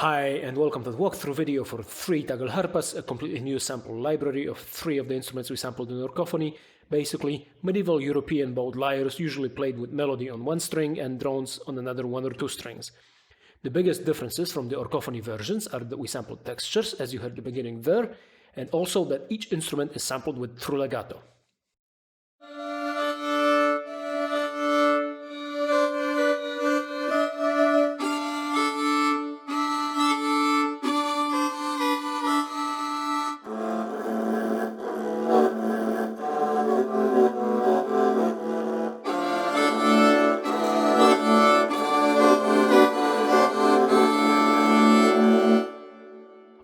Hi and welcome to the walkthrough video for 3 Tagelharpas, a completely new sample library of 3 of the instruments we sampled in orchophony. Basically, medieval European bowed lyres usually played with melody on one string and drones on another 1 or 2 strings. The biggest differences from the orchophony versions are that we sampled textures, as you heard at the beginning there, and also that each instrument is sampled with true legato.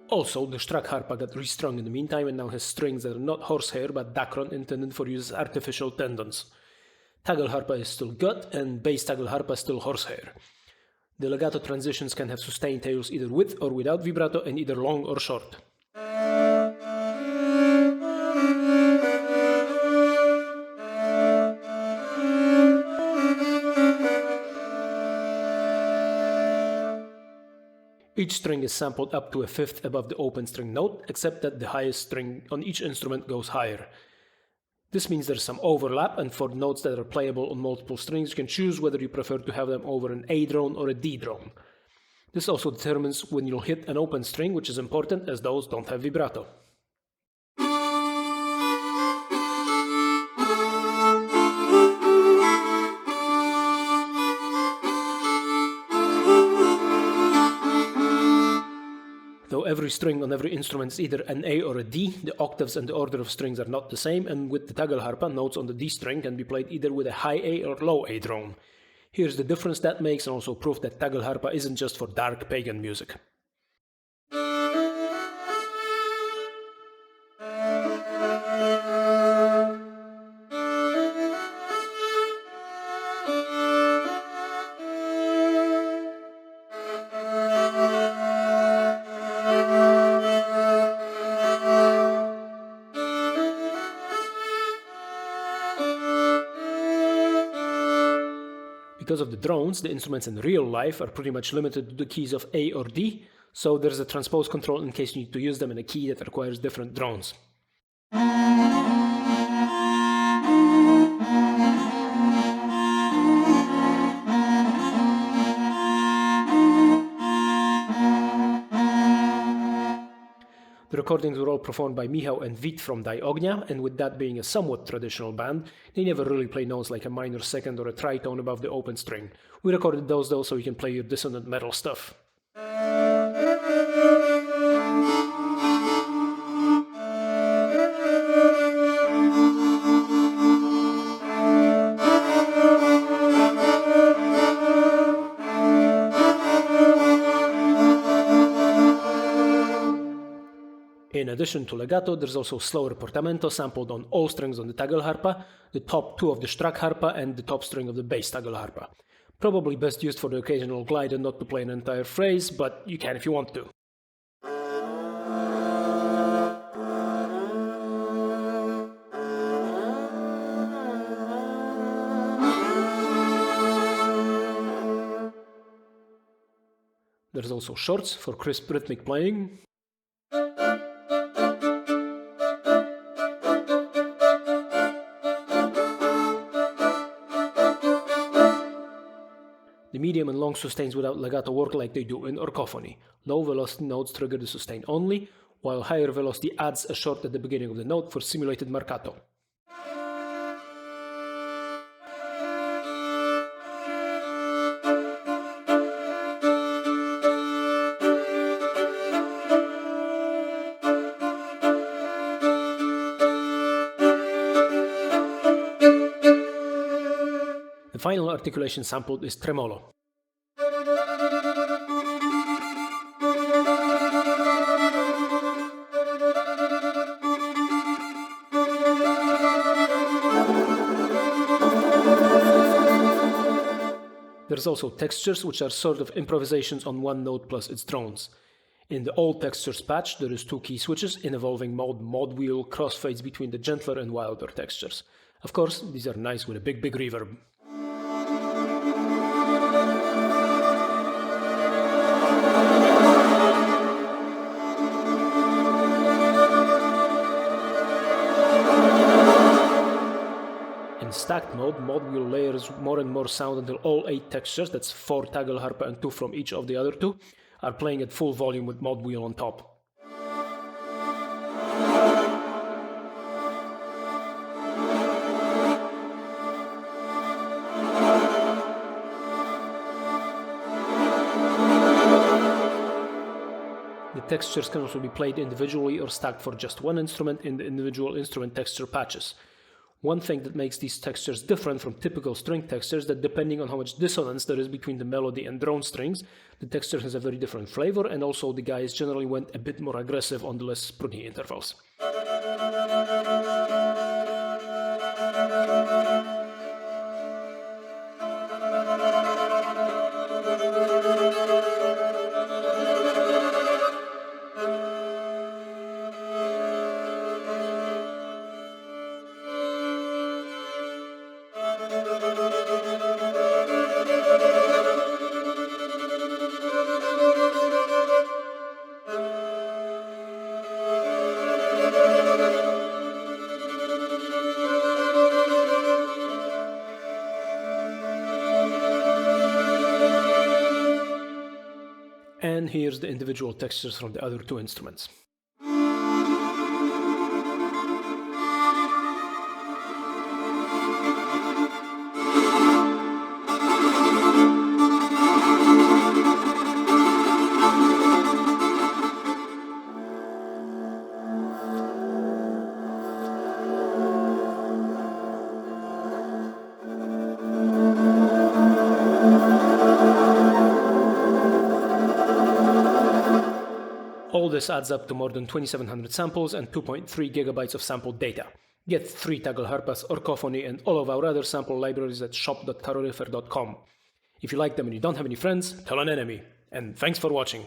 Also, the strakharpa got restrung in the meantime and now has strings that are not horsehair but dacron intended for use as artificial tendons. Tagelharpa is still gut and bass tagelharpa is still horsehair. The legato transitions can have sustained tails either with or without vibrato and either long or short. Each string is sampled up to a fifth above the open string note, except that the highest string on each instrument goes higher. This means there's some overlap, and for notes that are playable on multiple strings, you can choose whether you prefer to have them over an A drone or a D drone. This also determines when you'll hit an open string, which is important as those don't have vibrato. Though every string on every instrument is either an A or a D, the octaves and the order of strings are not the same, and with the Tagelharpa, notes on the D string can be played either with a high A or low A drone. Here's the difference that makes, and also proof that Tagelharpa isn't just for dark pagan music. Because of the drones, the instruments in real life are pretty much limited to the keys of A or D, so there's a transpose control in case you need to use them in a key that requires different drones. The recordings were all performed by Michał and Vít from Die Ognia, and with that being a somewhat traditional band, they never really play notes like a minor second or a tritone above the open string. We recorded those though so you can play your dissonant metal stuff. In addition to legato, there's also slower portamento sampled on all strings on the Tagelharpa, the top 2 of the strakharpa and the top string of the bass Tagelharpa. Probably best used for the occasional glide and not to play an entire phrase, but you can if you want to. There's also shorts for crisp rhythmic playing. The medium and long sustains without legato work like they do in orchophony. Low velocity notes trigger the sustain only, while higher velocity adds a short at the beginning of the note for simulated marcato. The final articulation sampled is tremolo. There's also textures, which are sort of improvisations on one note plus its drones. In the old textures patch, there is 2 key switches in evolving mode mod wheel crossfades between the gentler and wilder textures. Of course, these are nice with a big reverb. In stacked mode, mod wheel layers more and more sound until all 8 textures, that's 4 Tagelharpa and 2 from each of the other 2, are playing at full volume with mod wheel on top. The textures can also be played individually or stacked for just one instrument in the individual instrument texture patches. One thing that makes these textures different from typical string textures is that depending on how much dissonance there is between the melody and drone strings, the texture has a very different flavor, and also the guys generally went a bit more aggressive on the less sprungy intervals. And here's the individual textures from the other 2 instruments. All this adds up to more than 2,700 samples and 2.3 gigabytes of sampled data. Get 3 Tagelharpas, Orcophony, and all of our other sample libraries at shop.karoryfer.com. If you like them and you don't have any friends, tell an enemy. And thanks for watching.